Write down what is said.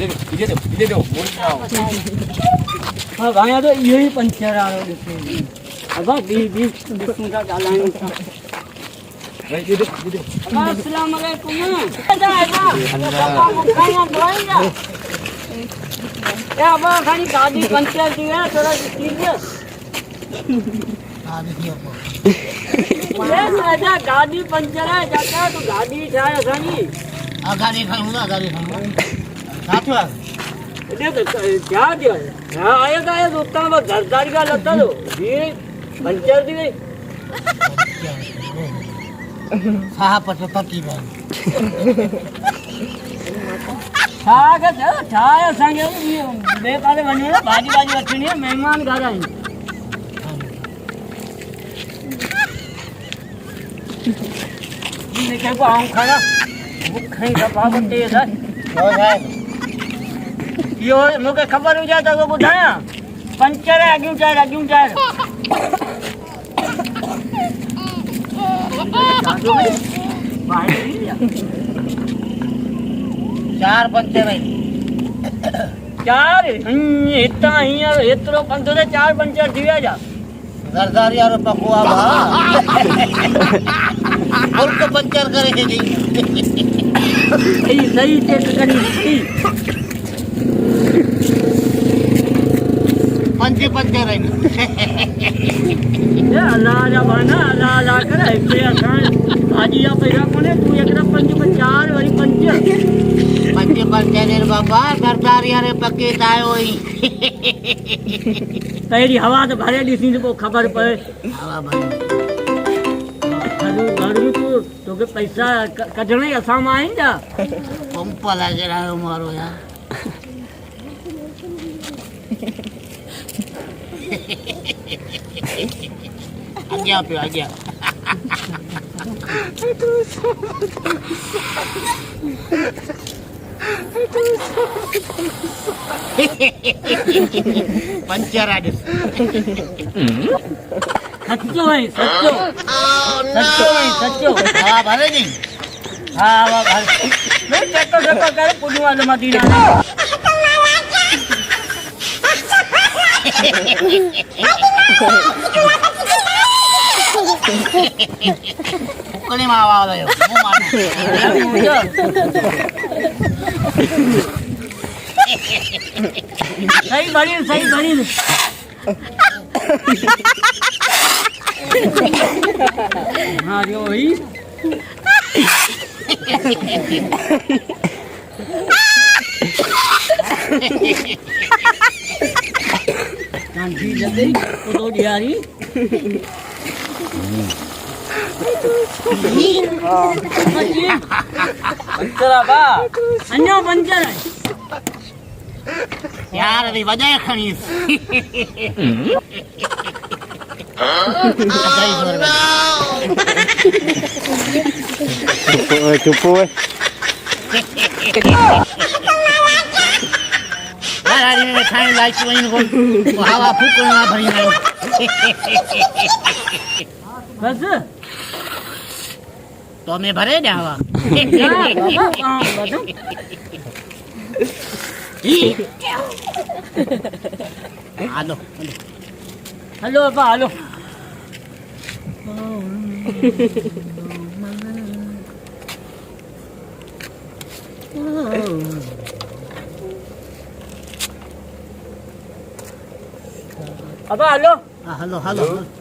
इधर दो बोल जाओ हां भाई तो यही पंचर आ रहा है अब 20 का डालाएंगे भाई दे दो अस्सलाम वालेकुम जा खाना बोएगा ए अब खाली गाड़ी पंचर दी है थोड़ा कीजिए ये राजा गाड़ी पंचर है चाचा तो गाड़ी छाए असानी गाड़ी खाऊंगा साथ में क्या दिया हां आएगा ये दोस्ता में घरदारी का लता दो ये पंचर दी गई साहब पर पक्की बात छागा छाया संगे बेकारे बने ना भाजी रखनी है मेहमान घर आए ने क्या को आऊं खाना भूख नहीं का पावते है हो जाए यो मुके खबर हो जाता को बुधाया पंचर है क्यों चाहे चार पंचर है चार इतना ही इतरो पंचर से चार पंचर दिया जा सरदार यार पकुआ भा फुल को पंचर करे जी सही चेक करी पंचर है ये अल्लाह बना अल्लाह कर ऐसे आसान आज या पैसा कोने तू एकरा पंच में चार वरी पंचर बाबा सरदार यार पक्के तायो ही तेरी हवा तो भरे दी थी तो खबर पड़े हवा भरे घरू तो के पैसा कटने असाम आएंगा पंप लगे रहा मारो यार आज्ञा पंचर आदि सच्चो हवा भरे नहीं हवा भर मैं चक्कर करे पुनु वाले मदीना कोने में आवाज आयो मुंह मारना सही बड़ी हाँ जो ही कांची जल्दी तो दियारी पंचर बा अन्यो पंचर है यार अभी वजह खनीस चुप में खाने लाइक वहीं को हवा फूको ना भरी ना बस तो मैं भरे ना हवा हेलो हेलो अब्बा हेलो अब्बा हेलो हेलो